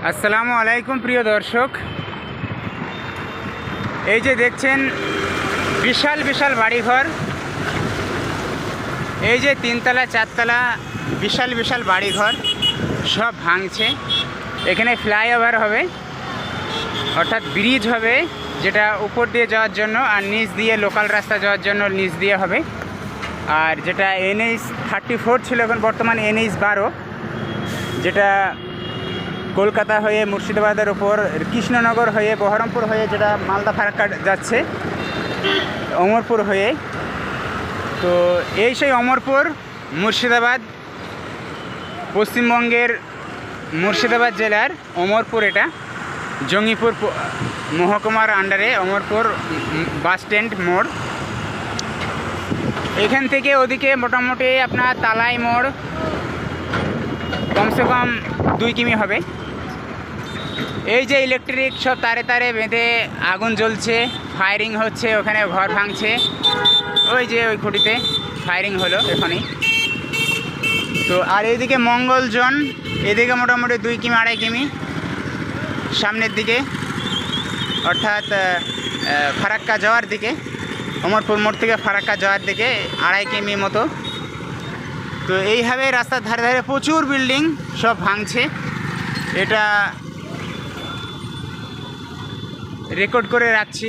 আসসালামু আলাইকুম প্রিয় দর্শক, এই যে দেখছেন বিশাল বিশাল বাড়িঘর, এই যে তিনতলা চারতলা বিশাল বিশাল বাড়িঘর সব ভাঙছে। এখানে ফ্লাইওভার হবে, অর্থাৎ ব্রিজ হবে, যেটা উপর দিয়ে যাওয়ার জন্য, আর নিচ দিয়ে লোকাল রাস্তা যাওয়ার জন্য নিচ দিয়ে হবে। আর যেটা NH-34 ছিল, এখন বর্তমানে NH-12, যেটা কলকাতা হয়ে মুর্শিদাবাদের উপর কৃষ্ণনগর হয়ে বহরমপুর হয়ে যেটা মালদা ফারাক্কা যাচ্ছে অমরপুর হয়ে। তো এই সেই অমরপুর মুর্শিদাবাদ, পশ্চিমবঙ্গের মুর্শিদাবাদ জেলার অমরপুর, এটা জঙ্গিপুর মহকুমার আন্ডারে অমরপুর বাস স্ট্যান্ড মোড়। এখান থেকে ওদিকে মোটামুটি আপনার তালাই মোড় কমসে কম 2 কিমি হবে। এই যে ইলেকট্রিক সব তারে তারে বেঁধে আগুন জ্বলছে, ফায়ারিং হচ্ছে, ওখানে ঘর ভাঙছে। ওই যে ওই খুঁটিতে ফায়ারিং হলো এখানেই। তো আর এইদিকে মঙ্গলজন, এদিকে মোটামুটি 2 কিমি 2.5 কিমি সামনের দিকে, অর্থাৎ ফারাক্কা যাওয়ার দিকে, অমরপুর মোড় থেকে ফারাক্কা যাওয়ার দিকে 2.5 কিমি মতো। তো এইভাবে রাস্তার ধারে ধারে প্রচুর বিল্ডিং সব ভাঙছে। এটা রেকর্ড করে রাখছি।